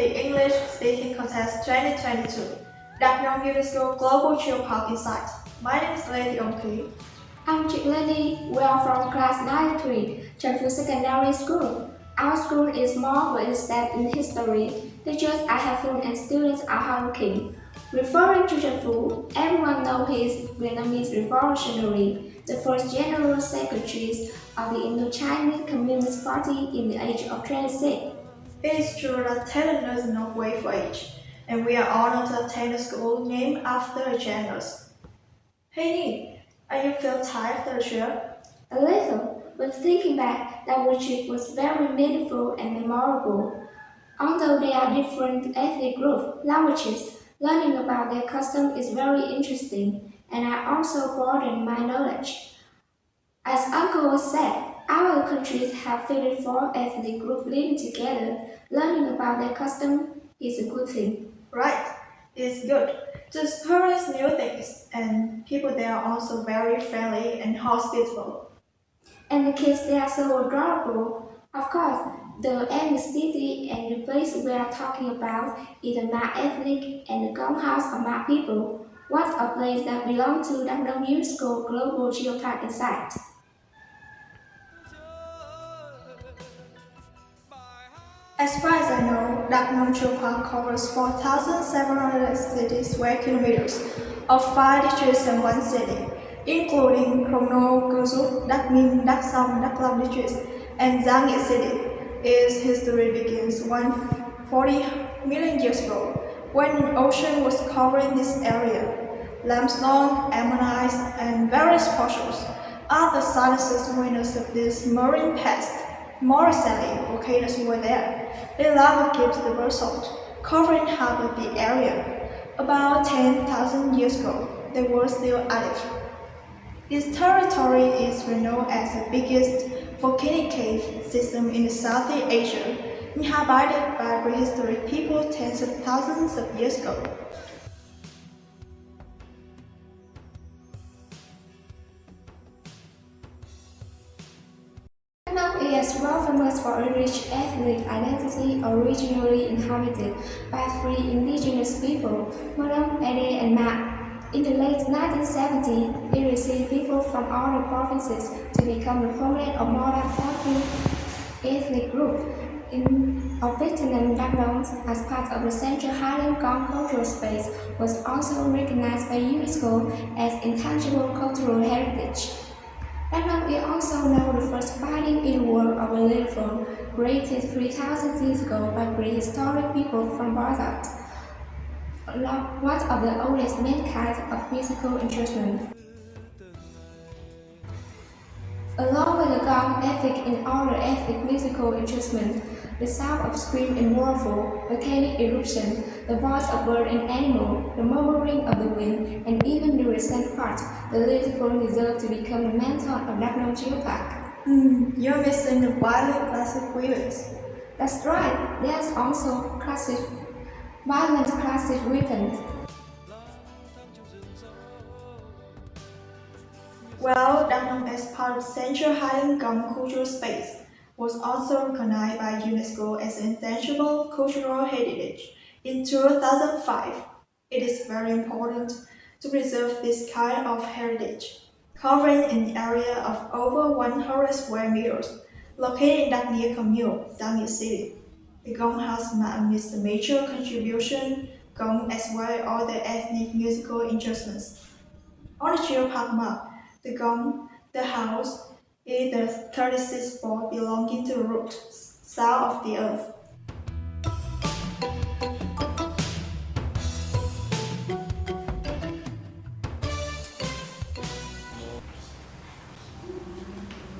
the English Speaking Contest 2022, Gong UNESCO Global Chill Park Insight. My name is Lady Thuý. I'm Trịnh. We are from class 9-3, Trịnh Secondary School. Our school is small but is steeped in history. Teachers are helpful and students are hardworking. Referring to Trịnh, everyone knows he is Vietnamese revolutionary, the first general secretary of the Indochinese Communist Party in the age of 26. It is true that talent does not wait for age, and we are honored to attend a school named after a genius. Hey Nhi, are you feel tired after the trip? A little, but thinking back, that trip was very meaningful and memorable. Although they are different ethnic groups, languages, learning about their custom is very interesting, and I also broadened my knowledge. As Uncle said, our countries have 54 ethnic groups living together. Learning about their custom is a good thing. Right, it's good to experience new things, and people there are also very friendly and hospitable. And the kids they are so adorable. Of course, the ethnicity and the place we are talking about is the Ma ethnic and the Gong house of Ma people. What's a place that belongs to Đắk Nông UNESCO Global Geopark Site? As far as I know, Gong Geopark covers 4,760 square kilometers of 5 districts and 1 city, including Crono, Cư Đắk Minh, Đắk Som, Đắk Lắk districts, and Gia Nghĩa city. Its history begins 140 million years ago, when an ocean was covering this area. Limestone, ammonite, and various fossils are the silentest winners of this marine past. More recently, volcanoes were there. The lava keeps the basalt, covering half of the area. About 10,000 years ago, they were still active. This territory is renowned as the biggest volcanic cave system in Southeast Asia, inhabited by prehistoric people tens of thousands of years ago. Đắk Nông is well famous for a rich ethnic identity, originally inhabited by 3 indigenous people, Mơ, Ede, and Ma. In the late 1970s, it received people from all the provinces to become the homeland of more than 40 ethnic groups. Of Vietnam, Đắk Nông, as part of the Central Highland Gong cultural space, was also recognized by UNESCO as intangible cultural heritage. Đắk Nông is also now the first finding in the world of a little phone, created 3,000 years ago by prehistoric people from Bazalt, one of the oldest mankind of musical instruments. Along with the Gong ethnic and other ethnic musical instruments, the sound of scream and waterfall, volcanic eruption, the voice of bird and animal, the murmuring of the wind, and even the recent part, the little phone deserve to become the mentor of Đắk Nông Geopark. You're missing the violent classic rhythms. That's right, there's also violent classic rhythms. Well, Đắk Nông as part of Central Highland Gong cultural space was also recognized by UNESCO as intangible cultural heritage in 2005. It is very important to preserve this kind of heritage, covering an area of over 100 square meters, located in Đắk Nghĩa commune, Gia Nghĩa city. The Gong house makes a major contribution, Gong as well as all the ethnic musical instruments. On the geopark map, the Gong, the house, is the 36th spot belonging to the root, south of the earth.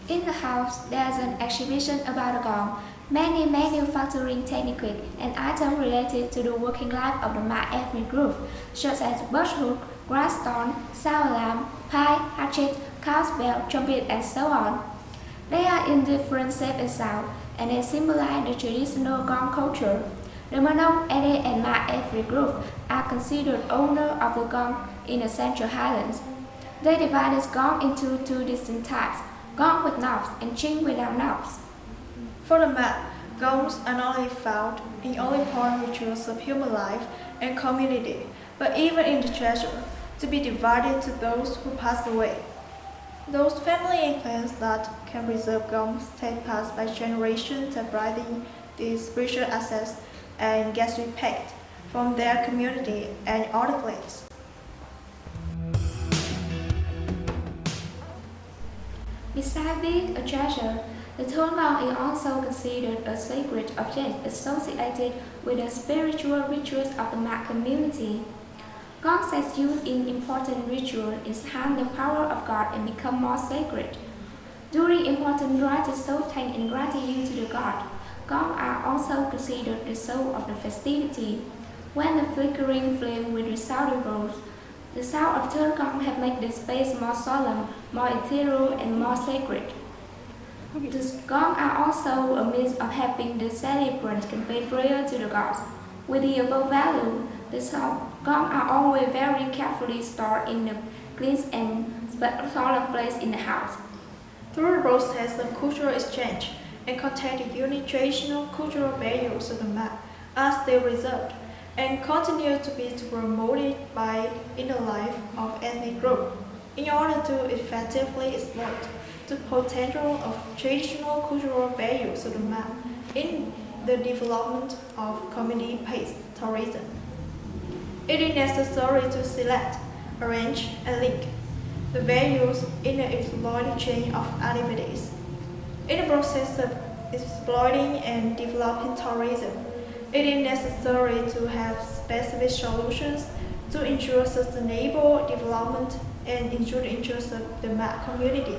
In the house, there's an exhibition about the Gong, many manufacturing techniques and items related to the working life of the Ma ethnic group, such as birch hook, grass stone, sour lamp, pie, hatchet, cow's bell, trumpet, and so on. They are in different shapes and sound, and they symbolize the traditional Gong culture. The Mơ, Ede, and Ma ethnic group are considered owners of the Gong in the Central Highlands. They divide this Gong into 2 distinct types, Gong with knobs and Ching without knobs. For the map, Gongs are not only found in all important rituals of human life and community, but even in the treasure, to be divided to those who passed away. Those family and clans that can preserve gongs take passed by generations that bring these spiritual assets and get respect from their community and other clans. Besides being a treasure, the tone gong is also considered a sacred object associated with the spiritual rituals of the Mak community. Gong sets used in important rituals enhance the power of God and become more sacred. During important rites of soul thanks and gratitude to the God, gong are also considered the soul of the festivity. When the flickering flame will resound, the sound of third gong have made the space more solemn, more ethereal, and more sacred. The gong are also a means of helping the celebrant convey prayer to the gods. With the above value, the gong are always very carefully stored in a clean and solemn place in the house. Through the process of cultural exchange and contain the unique traditional cultural values of the Mak are still preserved and continue to be promoted by in the life of ethnic group in order to effectively exploit the potential of traditional cultural values of the Mak in the development of community-based tourism. It is necessary to select, arrange, and link the values in the exploited chain of activities. In the process of exploiting and developing tourism, it is necessary to have specific solutions to ensure sustainable development and ensure the interests of the Mak community.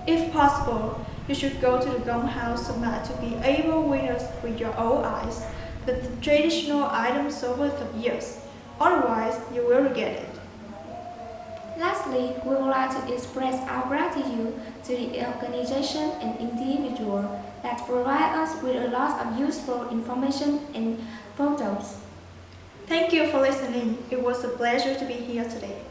If possible, you should go to the Gong House of Mak to be able to witness with your own eyes the traditional items over the years. Otherwise, you will regret it. Lastly, we would like to express our gratitude to the organization and individual that provide us with a lot of useful information and photos. Thank you for listening. It was a pleasure to be here today.